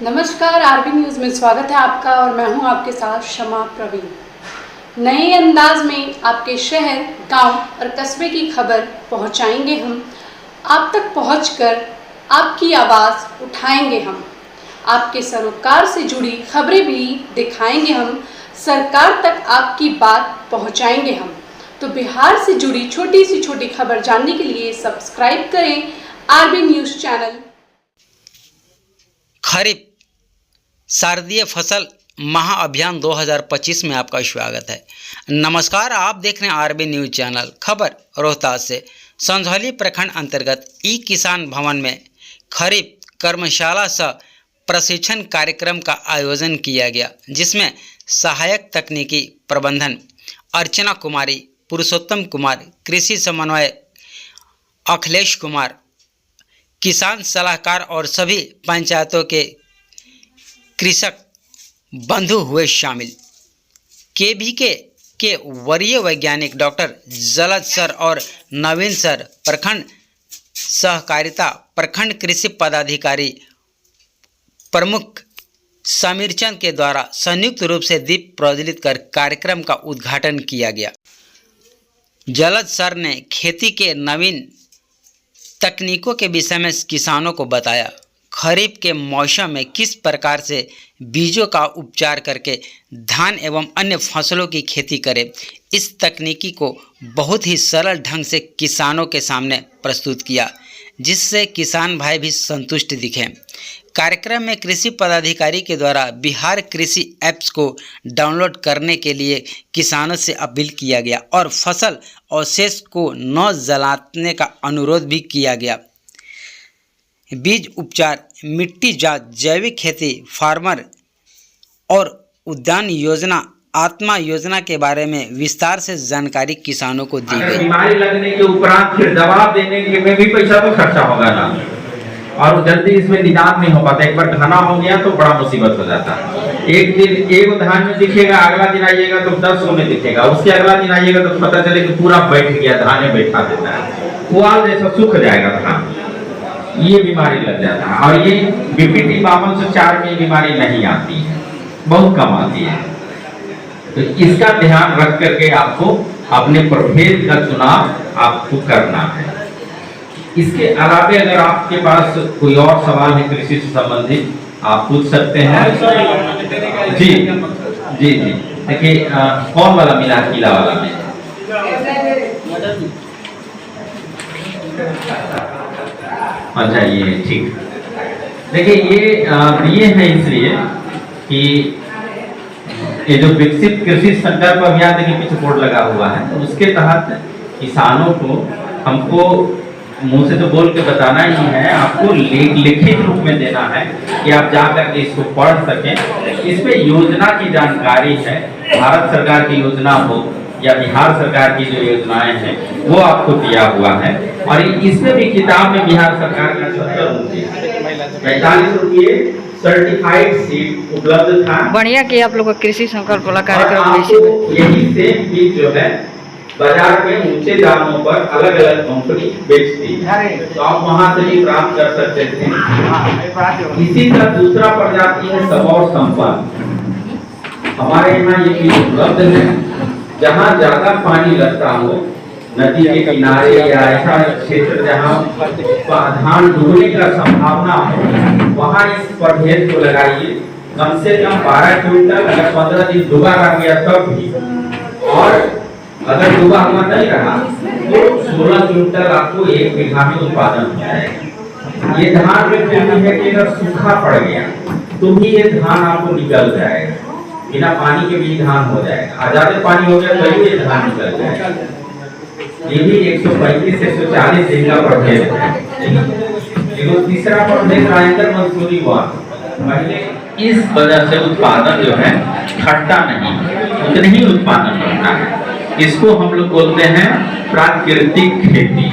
नमस्कार, RB news में स्वागत है आपका और मैं हूं आपके साथ शमा प्रवीण। नए अंदाज में आपके शहर, गांव और कस्बे की खबर पहुंचाएंगे हम। आप तक पहुंचकर आपकी आवाज़ उठाएंगे हम। आपके सरोकार से जुड़ी खबरें भी दिखाएंगे हम। सरकार तक आपकी बात पहुंचाएंगे हम। तो बिहार से जुड़ी छोटी से छोटी खबर जानने के लिए सब्सक्राइब करें आरबी न्यूज़ चैनल। खरीफ शारदीय फसल महाअभियान 2025 में आपका स्वागत है। नमस्कार, आप देख रहे हैं आरबी न्यूज़ चैनल। खबर रोहतास से। संझौली प्रखंड अंतर्गत ई किसान भवन में खरीफ कर्मशाला सह प्रशिक्षण कार्यक्रम का आयोजन किया गया, जिसमें सहायक तकनीकी प्रबंधन अर्चना कुमारी, पुरुषोत्तम कुमार, कृषि समन्वय अखिलेश कुमार, किसान सलाहकार और सभी पंचायतों के कृषक बंधु हुए शामिल। केवीके के वरीय वैज्ञानिक डॉक्टर जलद सर और नवीन सर, प्रखंड सहकारिता प्रखंड कृषि पदाधिकारी प्रमुख समीर चंद के द्वारा संयुक्त रूप से दीप प्रज्वलित कर कार्यक्रम का उद्घाटन किया गया। जलद सर ने खेती के नवीन तकनीकों के विषय में किसानों को बताया। खरीफ के मौसम में किस प्रकार से बीजों का उपचार करके धान एवं अन्य फसलों की खेती करें, इस तकनीकी को बहुत ही सरल ढंग से किसानों के सामने प्रस्तुत किया, जिससे किसान भाई भी संतुष्ट दिखे। कार्यक्रम में कृषि पदाधिकारी के द्वारा बिहार कृषि ऐप्स को डाउनलोड करने के लिए किसानों से अपील किया गया और फसल अवशेष को न जलाने का अनुरोध भी किया गया। बीज उपचार, मिट्टी जांच, जैविक खेती, फार्मर और उद्यान योजना, आत्मा योजना के बारे में विस्तार से जानकारी किसानों को दी गई। बीमारी लगने के उपरांत फिर दवा देने के में भी पैसा तो खर्चा होगा ना, और जल्दी इसमें निदान नहीं हो पाता। एक बार घना हो गया तो बड़ा मुसीबत हो जाता है। एक दिन एक धान में दिखेगा, अगला दिन आइएगा तो 10 में दिखेगा, उसके अगला दिन आइएगा तो पता चले कि पूरा बैठ गया, धान में बैठा देता है, पुआल जैसा सूख जाएगा धान। ये बीमारी लग जाता है। और ये बीपीटी 5204 में बीमारी नहीं आती है, बहुत कम आती है। तो इसका ध्यान रख करके आपको अपने प्रभेद का चुनाव आपको करना है। इसके अलावा अगर आपके पास कोई और सवाल है कृषि से संबंधित, आप पूछ सकते हैं। जी जी जी, देखिए कौन वाला मिला, किला वाला में? अच्छा, ये ठीक। देखिए ये है इसलिए कि ये जो विकसित कृषि संकल्प अभियान देखिए पीछे बोर्ड लगा हुआ है, तो उसके तहत किसानों को हमको मुंह से तो बोल के बताना ही है, आपको लिखित रूप में देना है कि आप जाकर के इसको पढ़ सकें। इसमें योजना की जानकारी है, भारत सरकार की योजना हो या बिहार सरकार की जो योजनाएं हैं वो आपको दिया हुआ है। और इसमें भी किताब में बिहार सरकार का 45 रुपये सर्टिफाइड सीड उपलब्ध था। बढ़िया कि आप लोग का कृषि संकल्प वाला कार्यक्रम यही से बीज जो है बाजार में ऊंचे दामों पर अलग अलग कंपनी बेचती है, तो आप वहां से भी प्राप्त कर सकते थे। इसी तरह दूसरा प्रजाति है सबौर संपन्न। हमारे यहाँ ये बीज उपलब्ध है। जहाँ ज्यादा पानी लगता हो, नदी के किनारे या ऐसा क्षेत्र जहाँ धान डूबने का संभावना हो, वहाँ इस प्रभेद को लगाइए। कम से कम 12 क्विंटल, अगर 15 दिन डूबा रह गया तब भी, और अगर डूबा हुआ नहीं रहा तो 16 क्विंटल आपको 1 बीघा में उत्पादन हो जाएगा। ये धान में है कि अगर सूखा पड़ गया तो भी ये धान आपको निकल जाएगा, बिना पानी के भी धान हो जाएगा। ज्यादा पानी हो गया तो ये धान निकल जाएगा। ये भी 135 से 140 दिन का प्रभेद है। तीसरा प्रभेद राजेंद्र मंसूरी हुआ। पहले इस वजह से उत्पादन जो है घटता नहीं, उतने ही उत्पादन होता है। इसको हम लोग बोलते हैं प्राकृतिक खेती।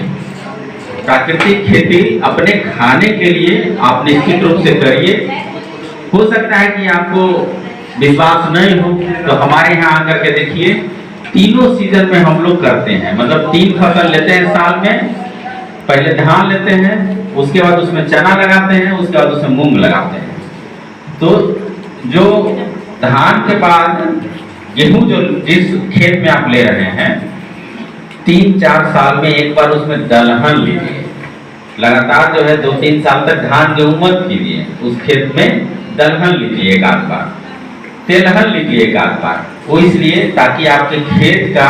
प्राकृतिक खेती अपने खाने के लिए आप निश्चित रूप से करिए। हो सकता है कि आपको विश्वास नहीं हो तो हमारे यहाँ आकर के देखिए, तीनों सीजन में हम लोग करते हैं। मतलब 3 फसल लेते हैं साल में। पहले धान लेते हैं, उसके बाद उसमें चना लगाते हैं, उसके बाद उसमें मूंग लगाते हैं। तो जो धान के बाद गेहूं जो जिस खेत में आप ले रहे हैं 3-4 साल में एक बार उसमें दलहन लीजिए। लगातार जो है 2-3 साल तक धान गेहूं मत कीजिए, उस खेत में दलहन लीजिए एक आध बार, तेलहन लीजिए एक आध बार। वो इसलिए ताकि आपके खेत का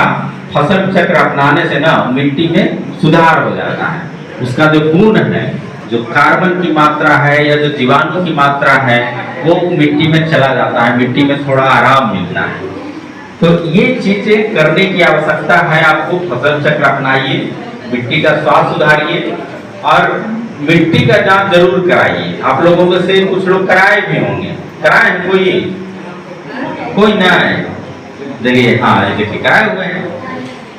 फसल चक्र अपनाने से ना मिट्टी में सुधार हो जाता है। उसका जो गुण है, जो कार्बन की मात्रा है या जो जीवाणु की मात्रा है, वो मिट्टी में चला जाता है, मिट्टी में थोड़ा आराम मिलता है। तो ये चीजें करने की आवश्यकता है आपको। फसल चक्र अपनाइए, मिट्टी का स्वास्थ्य सुधारिए और मिट्टी का जांच जरूर कराइए। आप लोगों में से कुछ लोग कराए भी होंगे, कराए कोई ना है, देखिए हाँ देखिए कराए हुए हैं।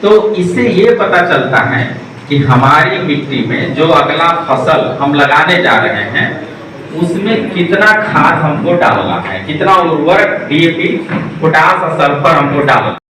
तो इससे ये पता चलता है कि हमारी मिट्टी में जो अगला फसल हम लगाने जा रहे हैं उसमें कितना खाद हमको डालना है, कितना उर्वरक DAP, पोटास और सल्फर हमको डालना है।